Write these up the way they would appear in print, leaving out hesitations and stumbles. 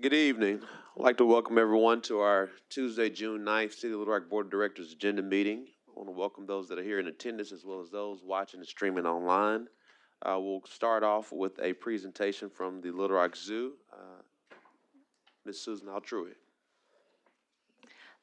Good evening. I'd like to welcome everyone to our Tuesday, June 9th City of Little Rock Board of Directors Agenda Meeting. I want to welcome those that are here in attendance as well as those watching and streaming online. We'll start off with a presentation from the Little Rock Zoo. Ms. Susan Altrui.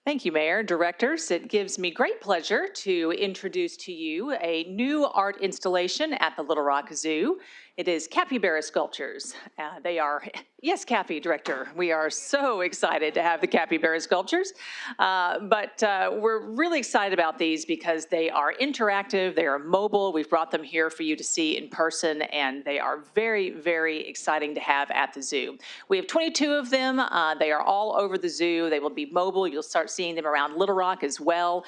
Thank you, Mayor, Directors. It gives me great pleasure to introduce to you a new art installation at the Little Rock Zoo. It is capybara sculptures. They are, yes, Cappy, Director, we are so excited to have the capybara sculptures. But we're really excited about these because they are interactive, they are mobile. We've brought them here for you to see in person, and they are very, very exciting to have at the zoo. We have 22 of them. They are all over the zoo. They will be mobile. You'll start seeing them around Little Rock as well.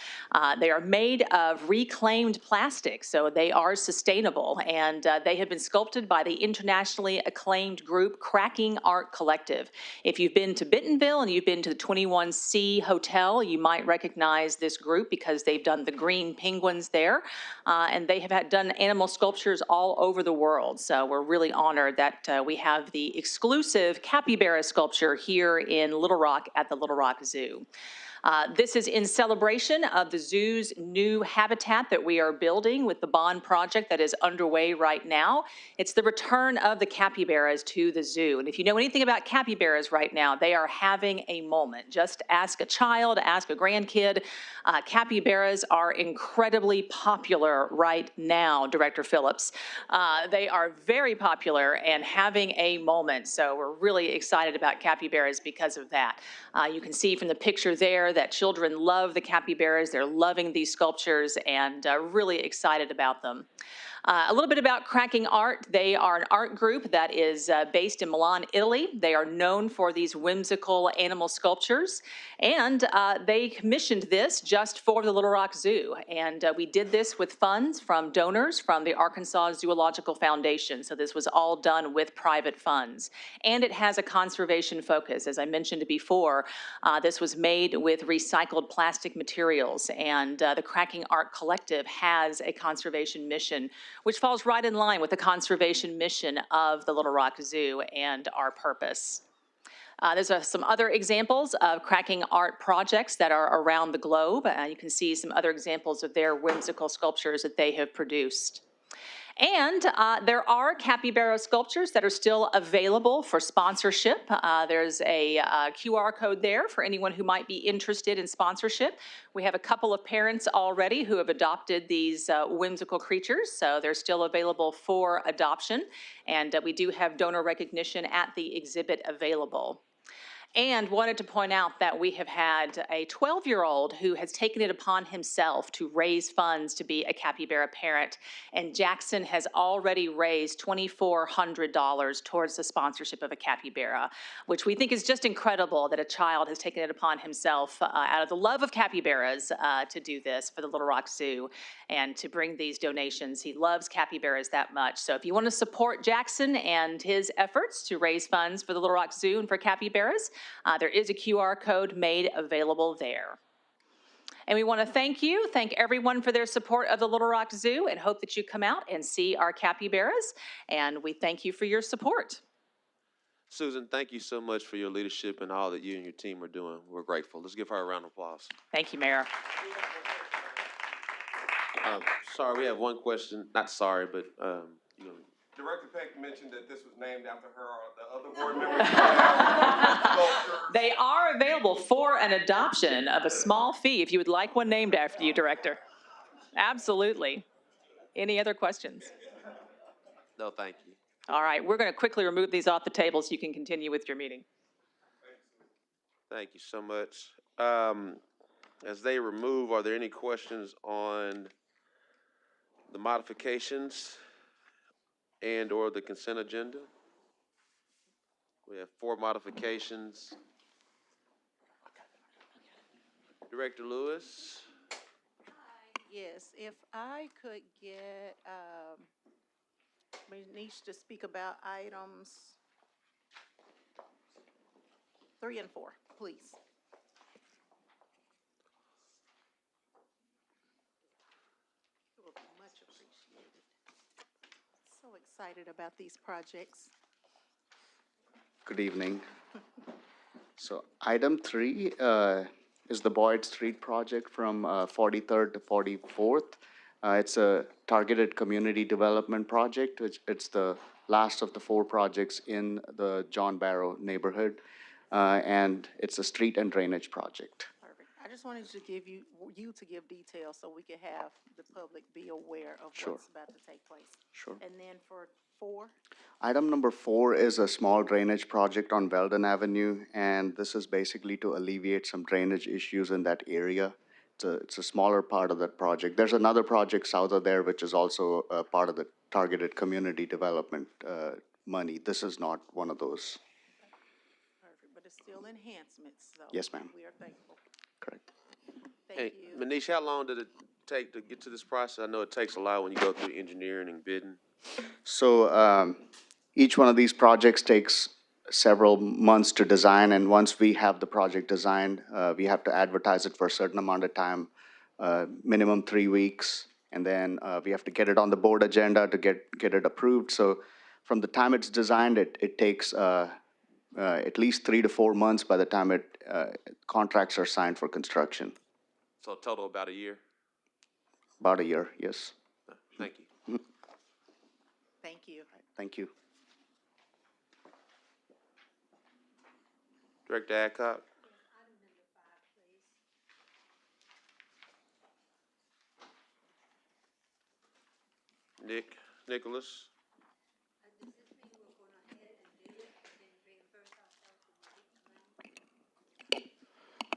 They are made of reclaimed plastic, so they are sustainable, and they have been sculpted by the internationally acclaimed group Cracking Art Collective. If you've been to Bentonville and you've been to the 21C Hotel, you might recognize this group because they've done the green penguins there, and they have done animal sculptures all over the world. So we're really honored that we have the exclusive capybara sculpture here in Little Rock at the Little Rock Zoo. This is in celebration of the zoo's new habitat that we are building with the bond project that is underway right now. It's the return of the capybaras to the zoo. And if you know anything about capybaras right now, they are having a moment. Just ask a child, ask a grandkid. Capybaras are incredibly popular right now, Director Phillips. They are very popular and having a moment. So we're really excited about capybaras because of that. You can see from the picture there that children love the capybaras. They're loving these sculptures and really excited about them. A little bit about Cracking Art. They are an art group that is based in Milan, Italy. They are known for these whimsical animal sculptures, and they commissioned this just for the Little Rock Zoo. And we did this with funds from donors from the Arkansas Zoological Foundation. So this was all done with private funds. And it has a conservation focus. As I mentioned before, this was made with recycled plastic materials, and the Cracking Art Collective has a conservation mission which falls right in line with the conservation mission of the Little Rock Zoo and our purpose. There's some other examples of Cracking Art projects that are around the globe. You can see some other examples of their whimsical sculptures that they have produced. And there are capybara sculptures that are still available for sponsorship. There's a QR code there for anyone who might be interested in sponsorship. We have a couple of parents already who have adopted these whimsical creatures, so they're still available for adoption. And we do have donor recognition at the exhibit available. And wanted to point out that we have had a 12-year-old who has taken it upon himself to raise funds to be a capybara parent. And Jackson has already raised $2,400 towards the sponsorship of a capybara, which we think is just incredible that a child has taken it upon himself out of the love of capybaras to do this for the Little Rock Zoo and to bring these donations. He loves capybaras that much. So if you want to support Jackson and his efforts to raise funds for the Little Rock Zoo and for capybaras, there is a QR code made available there. And we want to thank everyone for their support of the Little Rock Zoo and hope that you come out and see our capybaras. And we thank you for your support. Susan, thank you so much for your leadership and all that you and your team are doing. We're grateful. Let's give her a round of applause. Thank you, Mayor. Sorry, we have one question. Not sorry, but Director Peck mentioned that this was named after her or the other board members. They are available for an adoption of a small fee if you would like one named after you, Director. Absolutely. Any other questions? No, thank you. All right, we're going to quickly remove these off the table so you can continue with your meeting. Thank you so much. As they remove, are there any questions on the modifications and or the consent agenda? We have 4 modifications. Director Lewis. Yes, if I could get Manish to speak about items 3 and 4, please. It will be much appreciated. So excited about these projects. Good evening. So item 3 is the Boyd Street project from 43rd to 44th. It's a targeted community development project, which it's the last of the 4 projects in the John Barrow neighborhood. And it's a street and drainage project. Perfect. I just wanted to give you to give details so we could have the public be aware of Sure. what's about to take place. Sure. And then for 4, Item number 4 is a small drainage project on Weldon Avenue, and this is basically to alleviate some drainage issues in that area. It's a smaller part of that project. There's another project south of there, which is also a part of the targeted community development money. This is not one of those. perfect, but it's still enhancements, so. Yes, ma'am. We are thankful. Correct. Thank Hey, you. Manish, how long did it take to get to this process? I know it takes a lot when you go through engineering and bidding. So each one of these projects takes several months to design, and once we have the project designed, we have to advertise it for a certain amount of time, minimum 3 weeks, and then we have to get it on the board agenda to get it approved. So from the time it's designed, it takes at least 3 to 4 months by the time contracts are signed for construction. So total about a year? About a year, yes. Thank you. Thank you. Thank you. Director Adcock? Nicholas?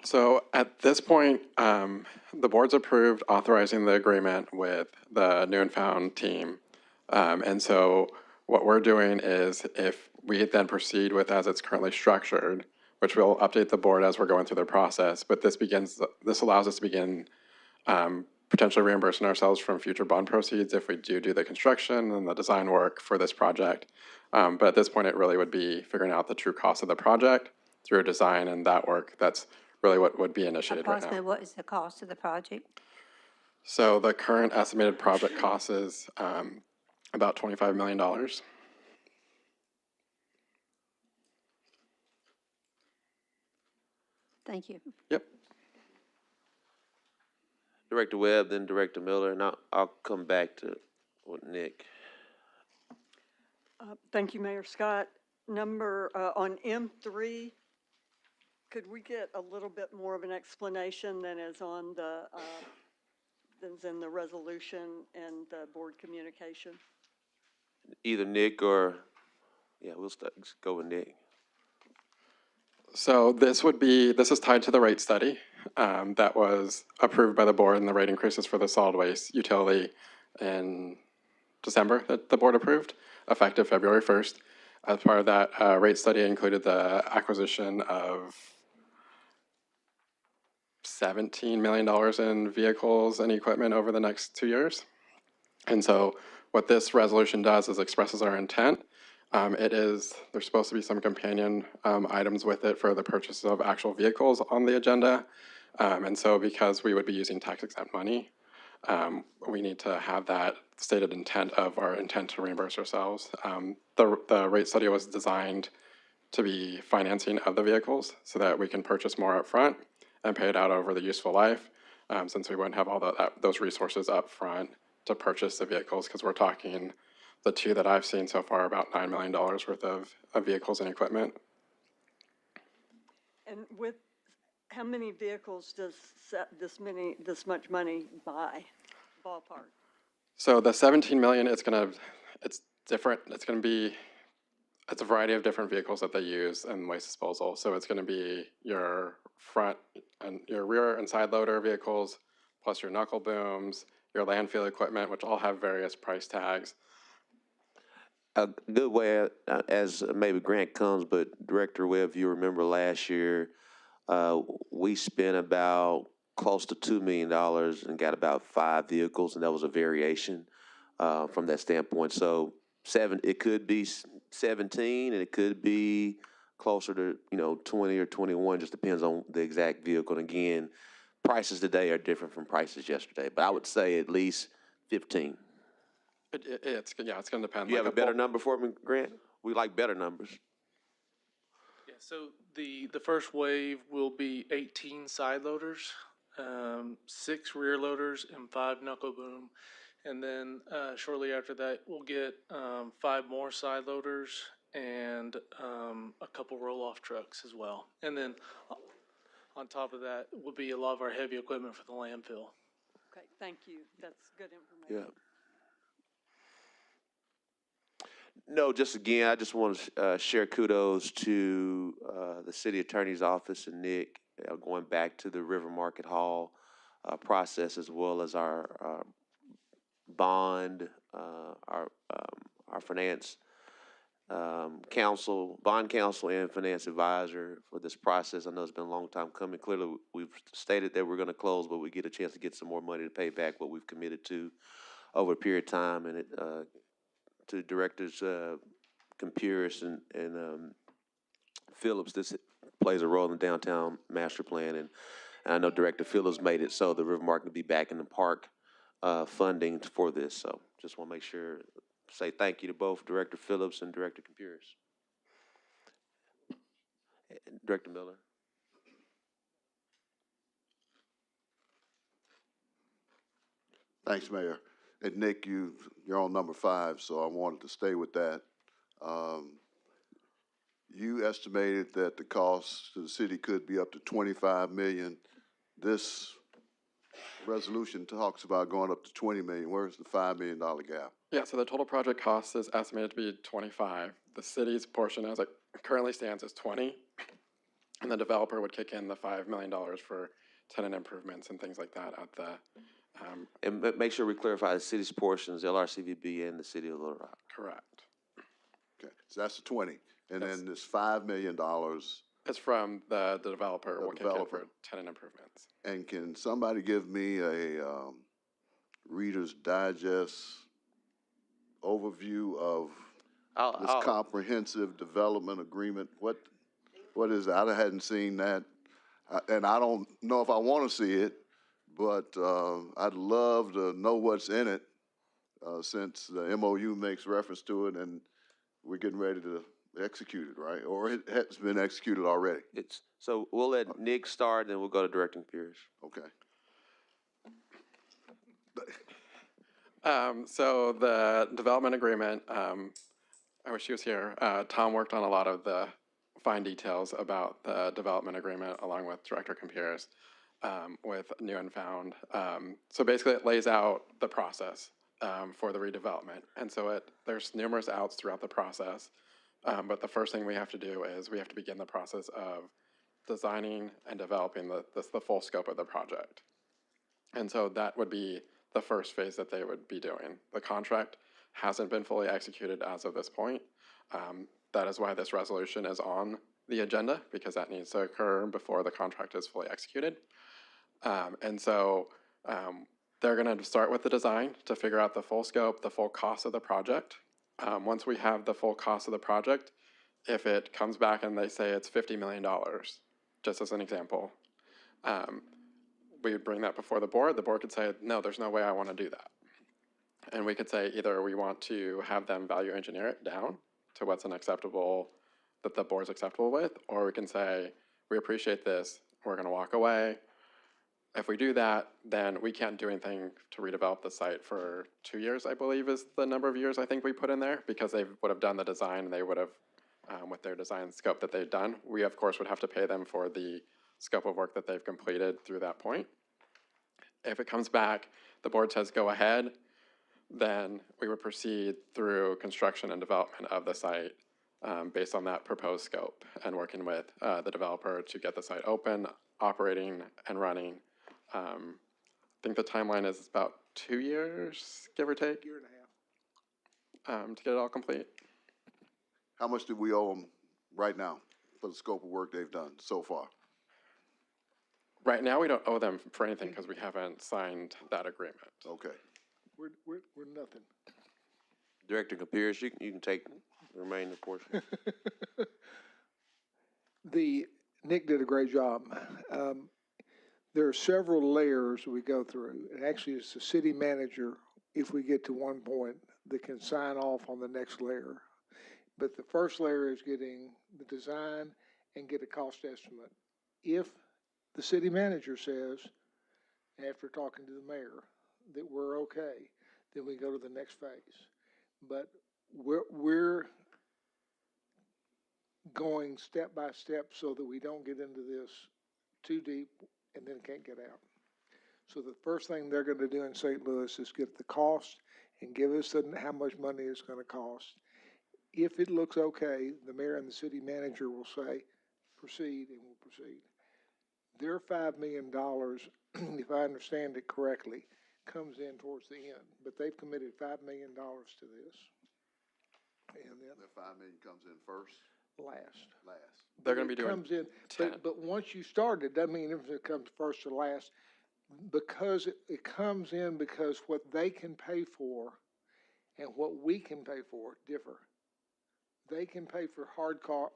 So at this point, the board's approved authorizing the agreement with the New and Found team. And so what we're doing is if we then proceed with as it's currently structured, which we'll update the board as we're going through the process, but this allows us to begin potentially reimbursing ourselves from future bond proceeds if we do the construction and the design work for this project. But at this point, it really would be figuring out the true cost of the project through design and that work. That's really what would be initiated right Approximately, now. what is the cost of the project? So the current estimated project cost is about $25 million. Thank you. Yep. Director Webb, then Director Miller, and I'll come back to with Nick. Thank you, Mayor Scott. On M3, could we get a little bit more of an explanation than is on than's in the resolution and the board communication? Either Nick or, yeah, let's go with Nick. So this is tied to the rate study that was approved by the board and the rate increases for the solid waste utility in December that the board approved, effective February 1st. As part of that rate study included the acquisition of $17 million in vehicles and equipment over the next 2 years. And so what this resolution does is expresses our intent. There's supposed to be some companion items with it for the purchase of actual vehicles on the agenda. And so because we would be using tax exempt money, we need to have that stated intent of our intent to reimburse ourselves. The rate study was designed to be financing of the vehicles so that we can purchase more upfront and pay it out over the useful life, since we wouldn't have all those resources up front to purchase the vehicles, because we're talking the 2 that I've seen so far about $9 million worth of vehicles and equipment. And with, how many vehicles does this much money buy, ballpark? So the 17 million, it's different. It's a variety of different vehicles that they use in waste disposal. So it's gonna be your front and your rear and side loader vehicles, plus your knuckle booms, your landfill equipment, which all have various price tags. A good way, as maybe Grant comes, but Director Webb, if you remember last year, we spent about close to $2 million and got about 5 vehicles, and that was a variation from that standpoint. So it could be 17, and it could be closer to 20 or 21. Just depends on the exact vehicle. And again, prices today are different from prices yesterday, but I would say at least 15. It's going to depend. You have a better number for me, Grant? We like better numbers. Yeah, so The first wave will be 18 side loaders, 6 rear loaders, and 5 knuckle boom. And then shortly after that, we'll get 5 more side loaders and a couple roll-off trucks as well. And then on top of that will be a lot of our heavy equipment for the landfill. Okay, thank you. That's good information. Yeah. No, just again, I just want to share kudos to the city attorney's office and Nick going back to the River Market Hall process, as well as our bond, our finance counsel, bond counsel and finance advisor for this process. I know it's been a long time coming. Clearly, we've stated that we're going to close, but we get a chance to get some more money to pay back what we've committed to over a period of time. And it, to directors Compuris and Phillips, this plays a role in the downtown master plan, and I know Director Phillips made it so the River Market can be back in the park funding for this. So just want to make sure, say thank you to both Director Phillips and Director Compuris. Director Miller. Thanks, Mayor. And Nick, you're on number 5, so I wanted to stay with that. You estimated that the cost to the city could be up to $25 million. This resolution talks about going up to $20 million. Where's the $5 million gap? Yeah, so the total project cost is estimated to be 25. The city's portion, as it currently stands, is 20, and the developer would kick in the $5 million for tenant improvements and things like that at the. And make sure we clarify the city's portions, LRCVB and the city of Little Rock. Correct. Okay, so that's the 20. And Yes. then this $5 million, It's from the developer. The Will kick in developer. for tenant improvements. and can somebody give me a Reader's Digest overview of this comprehensive development agreement? What is it? I hadn't seen that, and I don't know if I want to see it, but I'd love to know what's in it, since the MOU makes reference to it, and we're getting ready to execute it, right? Or it has been executed already. So we'll let Nick start, and then we'll go to Director Pierce. Okay. So the development agreement, I wish he was here. Tom worked on a lot of the fine details about the development agreement along with Director Compuris with New and Found. So basically it lays out the process for the redevelopment. And so there's numerous outs throughout the process. But the first thing we have to do is we have to begin the process of designing and developing the full scope of the project. And so that would be the first phase that they would be doing. The contract hasn't been fully executed as of this point. That is why this resolution is on the agenda, because that needs to occur before the contract is fully executed. And so they're going to start with the design to figure out the full scope, the full cost of the project. Once we have the full cost of the project, if it comes back and they say it's $50 million, just as an example, we would bring that before the board. The board could say, no, there's no way I want to do that. And we could say either we want to have them value engineer it down to what's that the board's acceptable with, or we can say, we appreciate this, we're going to walk away. If we do that, then we can't do anything to redevelop the site for 2 years, I believe is the number of years I think we put in there, because they would have done the design and they would have, with their design scope that they've done, we of course would have to pay them for the scope of work that they've completed through that point. If it comes back, the board says go ahead, then we would proceed through construction and development of the site based on that proposed scope and working with the developer to get the site open, operating, and running. I think the timeline is about 2 years, give or take. Year and a half. To get it all complete. How much do we owe them right now for the scope of work they've done so far? Right now, we don't owe them for anything because we haven't signed that agreement. Okay. We're nothing. Director Pierce, you can take the remaining portion. Nick did a great job. There are several layers we go through, and actually it's the city manager, if we get to one point, that can sign off on the next layer. But the first layer is getting the design and get a cost estimate. If the city manager says, after talking to the mayor, that we're okay, then we go to the next phase. But we're going step by step so that we don't get into this too deep and then can't get out. So the first thing they're gonna do in St. Louis is get the cost and give us how much money it's gonna cost. If it looks okay, the mayor and the city manager will say, proceed, and we'll proceed. Their $5 million, if I understand it correctly, comes in towards the end, but they've committed $5 million to this. And then The 5 million comes in first, last. last. They're going to It be doing comes in, 10. but once you start, it doesn't mean it comes first or last, because it comes in because what they can pay for and what we can pay for differ. They can pay for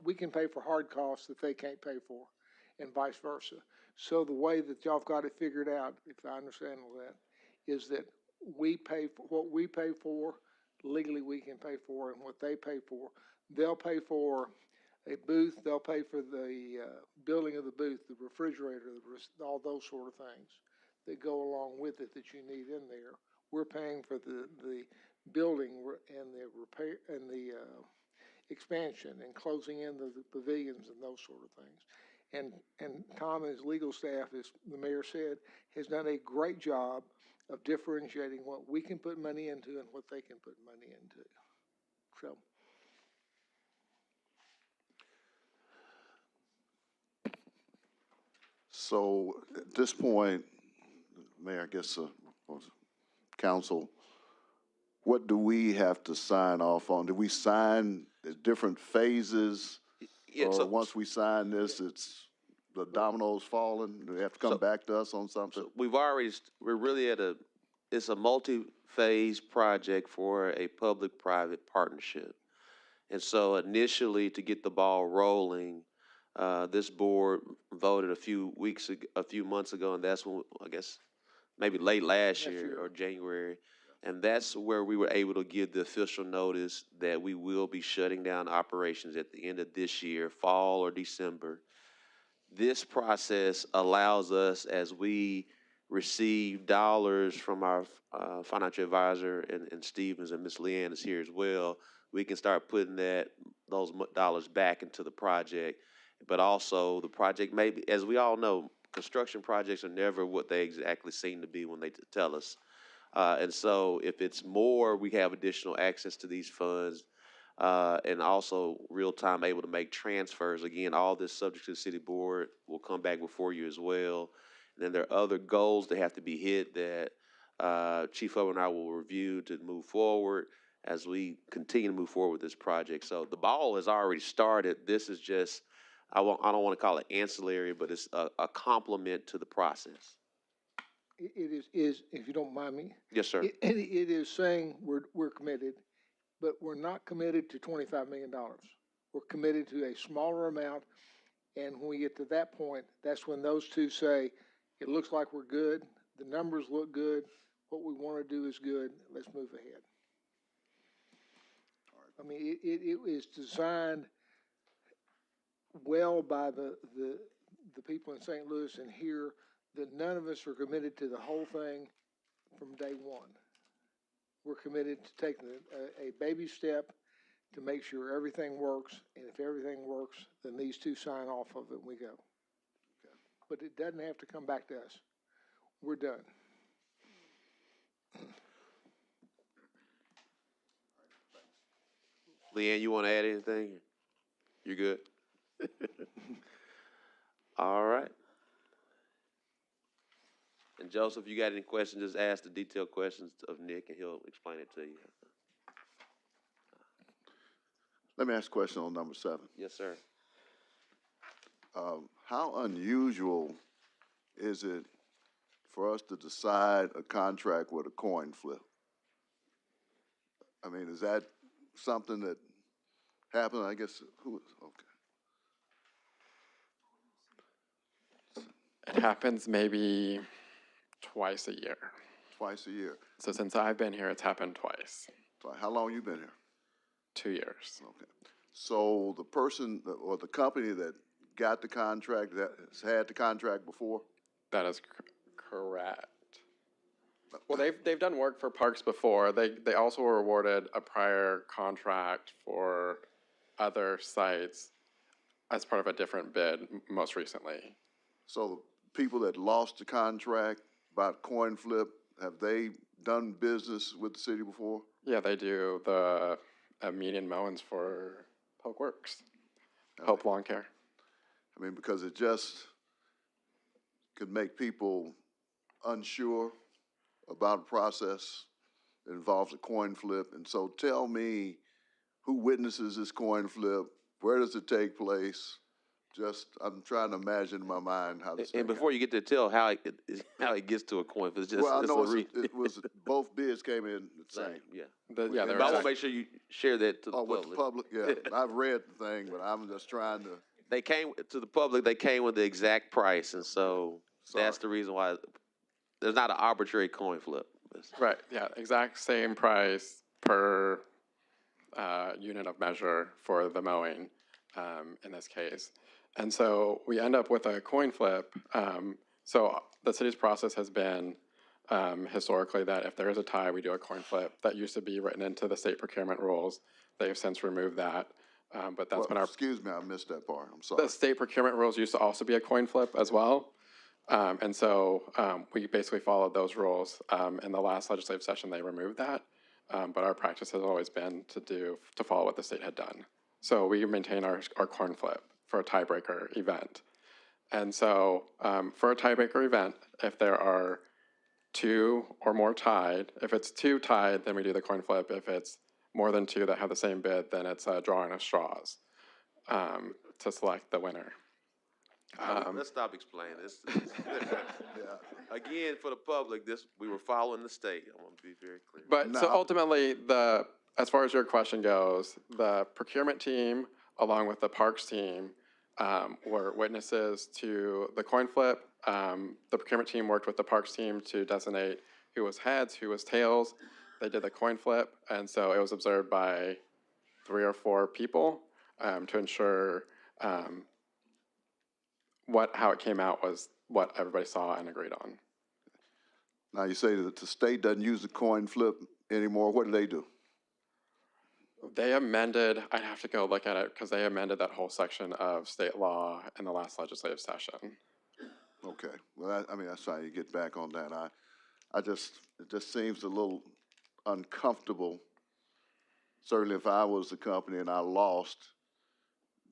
we can pay for hard costs that they can't pay for, and vice versa. So the way that y'all have got it figured out, if I understand all that, is that we pay for what we pay for, legally we can pay for, and what they pay for. They'll pay for a booth, they'll pay for the building of the booth, the refrigerator, all those sort of things that go along with it that you need in there. We're paying for the building and the repair and the expansion and closing in the pavilions and those sort of things. And Tom and his legal staff, as the mayor said, has done a great job of differentiating what we can put money into and what they can put money into. So. So at this point, Mayor, I guess, council, what do we have to sign off on? Do we sign the different phases? Yeah, Or so- once we sign this, it's the dominoes falling? Do they have to come So- back to us on something? We're really it's a multi-phase project for a public-private partnership. And so initially, to get the ball rolling, this board voted a few months ago, and that's when, I guess, maybe late last year or January. And that's where we were able to give the official notice that we will be shutting down operations at the end of this year, fall or December. This process allows us, as we receive dollars from our financial advisor and Stevens, and Ms. Leanne is here as well, we can start putting those dollars back into the project. But also the project maybe, as we all know, construction projects are never what they exactly seem to be when they tell us. And so if it's more, we have additional access to these funds, and also real time able to make transfers. Again, all this subject to the city board will come back before you as well. And then there are other goals that have to be hit that Chief Hubbard and I will review to move forward as we continue to move forward with this project. So the ball has already started. This is just, I don't want to call it ancillary, but it's a complement to the process. It is, if you don't mind me. Yes, sir. It is saying we're committed, but we're not committed to $25 million. We're committed to a smaller amount, and when we get to that point, that's when those two say, it looks like we're good, the numbers look good, what we want to do is good, let's move ahead. I mean, it is designed well by the people in St. Louis and here, that none of us are committed to the whole thing from day one. We're committed to taking a baby step to make sure everything works, and if everything works, then these two sign off of it and we go. Okay. But it doesn't have to come back to us. We're done. Leanne, you want to add anything? You good? All right. And Joseph, you got any questions, just ask the detailed questions of Nick and he'll explain it to you. Let me ask a question on number 7. Yes, sir. How unusual is it for us to decide a contract with a coin flip? I mean, is that something that happened? I guess, okay. It happens maybe twice a year. Twice a year. So since I've been here, it's happened twice. How long you been here? 2 years. Okay. So the person or the company that got the contract, that has had the contract before? That is correct. Well, they've done work for parks before. They also were awarded a prior contract for other sites as part of a different bid most recently. So the people that lost the contract by coin flip, have they done business with the city before? Yeah, they do the median mowings for Polk Works, Hope Lawn Care. I mean, because it just could make people unsure about a process that involves a coin flip. And so tell me, who witnesses this coin flip? Where does it take place? Just, I'm trying to imagine in my mind how this. And before you get to tell how it gets to a coin, it's just, Well, I it's know a it was, both bids came in the same. yeah. Yeah, But I want to make sure you share that to the Oh, with public. the public, yeah. I've read the thing, but I'm just trying to. They came to the public. They came with the exact price, and so that's Sorry. the reason why there's not an arbitrary coin flip. Right, yeah, exact same price per unit of measure for the mowing in this case. And so we end up with a coin flip. So the city's process has been historically that if there is a tie, we do a coin flip. That used to be written into the state procurement rules. They have since removed that. But that's been our. Excuse me, I missed that part. I'm sorry. The state procurement rules used to also be a coin flip as well. And so we basically followed those rules. In the last legislative session, they removed that. But our practice has always been to follow what the state had done. So we maintain our coin flip for a tiebreaker event. And so for a tiebreaker event, if there are two or more tied, if it's two tied, then we do the coin flip. If it's more than two that have the same bid, then it's a drawing of straws to select the winner. Let's stop explaining this. Again, for the public, we were following the state. I want to be very clear. But so ultimately, as far as your question goes, the procurement team, along with the parks team, were witnesses to the coin flip. The procurement team worked with the parks team to designate who was heads, who was tails. They did the coin flip, and so it was observed by 3 or 4 people to ensure how it came out was what everybody saw and agreed on. Now, you say that the state doesn't use the coin flip anymore. What do? They amended, I'd have to go look at it, because they amended that whole section of state law in the last legislative session. Okay. Well, I mean, that's how you get back on that. It just seems a little uncomfortable. Certainly if I was the company and I lost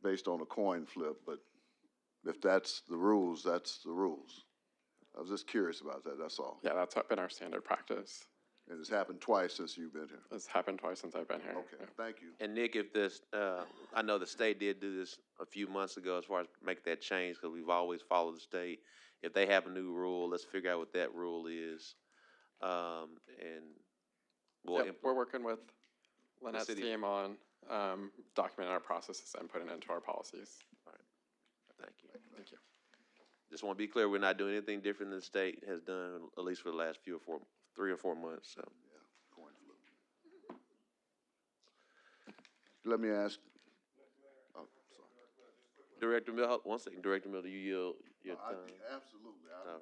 based on a coin flip, but if that's the rules, that's the rules. I was just curious about that, that's all. Yeah, that's been our standard practice. And it's happened twice since you've been here. It's happened twice since I've been here. Okay, Yeah. thank you. And Nick, if this, I know the state did do this a few months ago as far as make that change, because we've always followed the state. If they have a new rule, let's figure out what that rule is. And we'll Yep, we're working with Lynette's city. team on documenting our processes and putting it into our policies. Thank you. Thank you. Just want to be clear, we're not doing anything different than the state has done, at least for the last 3 or 4 months, so. Coin flip. Let me ask, oh, sorry. Director Mill, one second, Director Mill, do you yield your time? Absolutely. I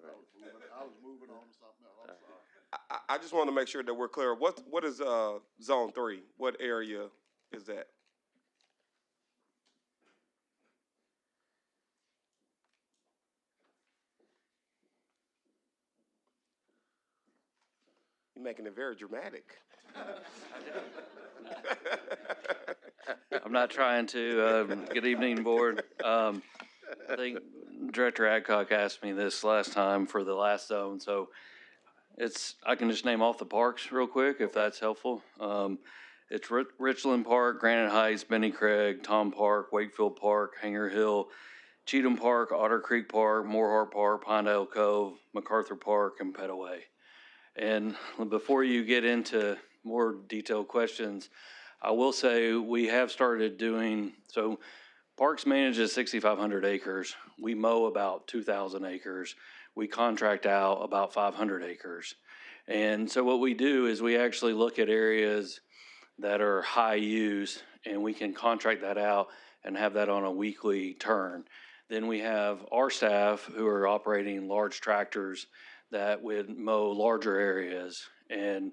was moving on to something else. I'm sorry. I just want to make sure that we're clear. What is Zone 3? What area is that? You're making it very dramatic. I'm not trying to. Good evening, board. I think Director Adcock asked me this last time for the last zone, so I can just name off the parks real quick if that's helpful. It's Richland Park, Granite Heights, Benny Craig, Tom Park, Wakefield Park, Hanger Hill, Cheatham Park, Otter Creek Park, Moorheart Park, Pinedale Cove, MacArthur Park, and Petaway. And before you get into more detailed questions, I will say we have started doing, so Parks manages 6,500 acres. We mow about 2,000 acres. We contract out about 500 acres. And so what we do is we actually look at areas that are high use, and we can contract that out and have that on a weekly turn. Then we have our staff who are operating large tractors that would mow larger areas. And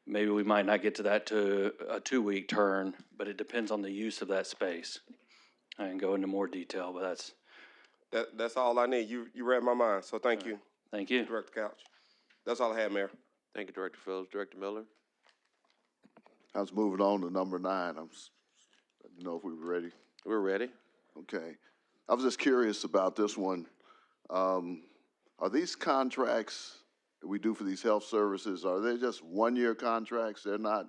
maybe we might not get to that to a 2-week turn, but it depends on the use of that space. I can go into more detail, but That's all I need. You read my mind, so thank you, thank you. Director Couch. That's all I have, Mayor. Thank you, Director Phillips. Director Miller? I was moving on to number 9. I didn't know if we were ready. We're ready. Okay. I was just curious about this one. Are these contracts that we do for these health services, are they just one-year contracts? They're not,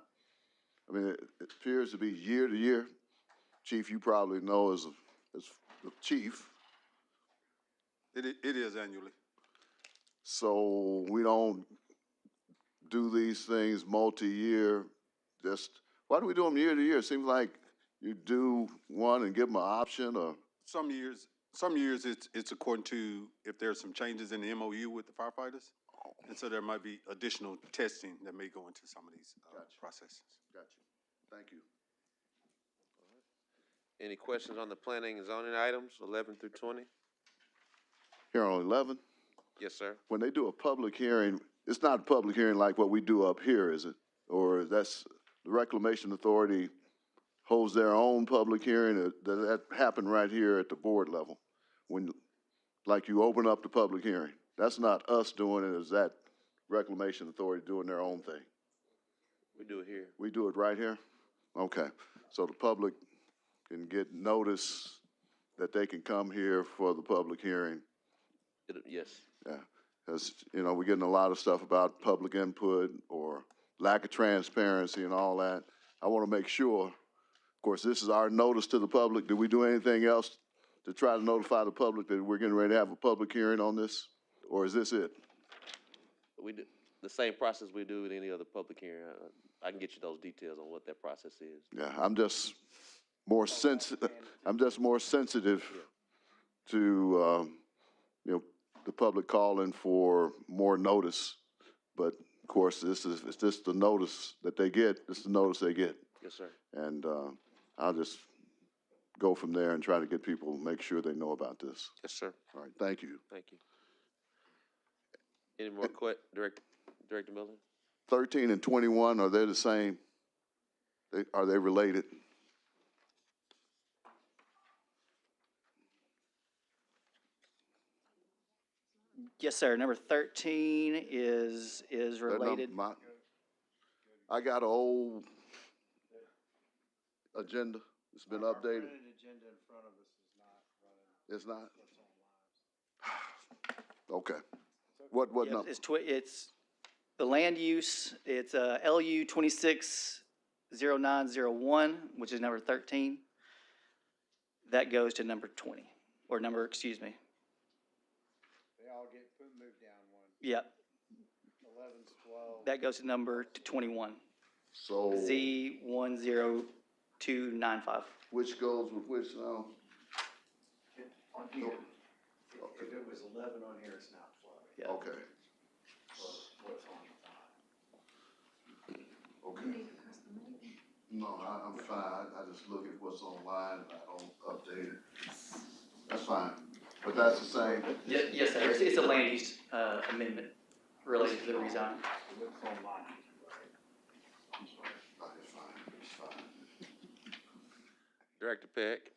I mean, it appears to be year to year. Chief, you probably know as the chief. It is annually. So we don't do these things multi-year, why do we do them year to year? It seems like you do one and give them an option, or? Some years it's according to if there's some changes in the MOU with the firefighters. And so there might be additional testing that may go into some of these processes. Gotcha. Thank you. Any questions on the planning and zoning items, 11 through 20? Here on 11? Yes, sir. When they do a public hearing, it's not a public hearing like what we do up here, is it? Or that's, the Reclamation Authority holds their own public hearing? Does that happen right here at the board level? When, like you open up the public hearing? That's not us doing it, is that Reclamation Authority doing their own thing? We do it here. We do it right here? Okay. So the public can get notice that they can come here for the public hearing? Yes. Yeah, because, you know, we're getting a lot of stuff about public input or lack of transparency and all that. I want to make sure, of course, this is our notice to the public. Do we do anything else to try to notify the public that we're getting ready to have a public hearing on this? Or is this it? We do the same process we do with any other public hearing. I can get you those details on what that process is. Yeah, I'm just more sensitive to, you know, the public calling for more notice. But of course, it's just the notice that they get. This is the notice they get. Yes, sir. And I'll just go from there and try to get people, make sure they know about this. Yes, sir. All right, thank you. Thank you. Any more Director Miller? 13 and 21, are they the same? Are they related? Yes, sir. Number 13 is related. I got an old agenda. It's been updated. It's not? Okay. What Yes, number? It's the land use, it's LU 260901, which is number 13. That goes to number 20, or number, excuse me. They all get moved down one. Yep, 11's 12. that goes to number 21, So, Z10295. which goes with which now? On here, if it was 11 on here, it's now 12. Yeah. Okay. What's on the Okay. No, I'm fine. I just look at what's online. I don't update it. That's fine. But that's the same. Yes, sir. It's a land use amendment related to the redesign. What's online? It's fine. It's fine. Director Peck?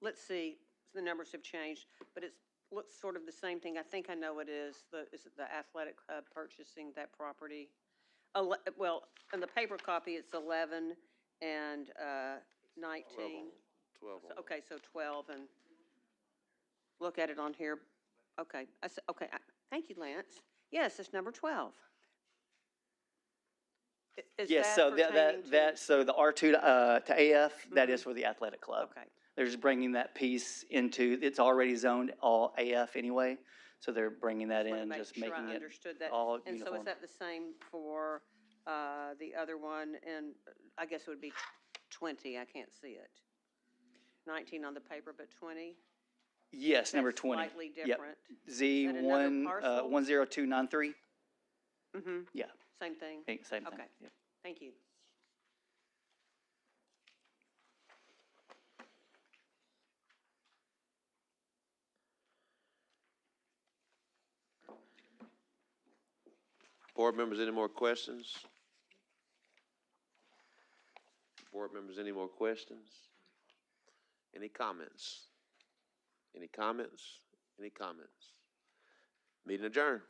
Let's see, the numbers have changed, but looks sort of the same thing. I think I know it is. Is it the athletic club purchasing that property? Well, in the paper copy, it's 11 and 19. 12. Okay, so 12 and, look at it on here. Okay, thank you, Lance. Yes, it's number 12. Is Yes, that so pertaining to- so the R2 to AF, that is for the athletic club. Okay. They're just bringing that piece into, it's already zoned all AF anyway, so they're bringing that Wanted to in, make just sure I making it understood that. all And so uniform. is that the same for the other one? And I guess it would be 20, I can't see it. 19 on the paper, but 20? Yes, number That's 20. slightly Yep. different. Z1, parcel? 10293, Mm-hmm. yeah, Same thing? same thing. Okay. Yep. Thank you. Board members, any more questions? Board members, any more questions? Any comments? Any comments? Any comments? Meeting adjourned.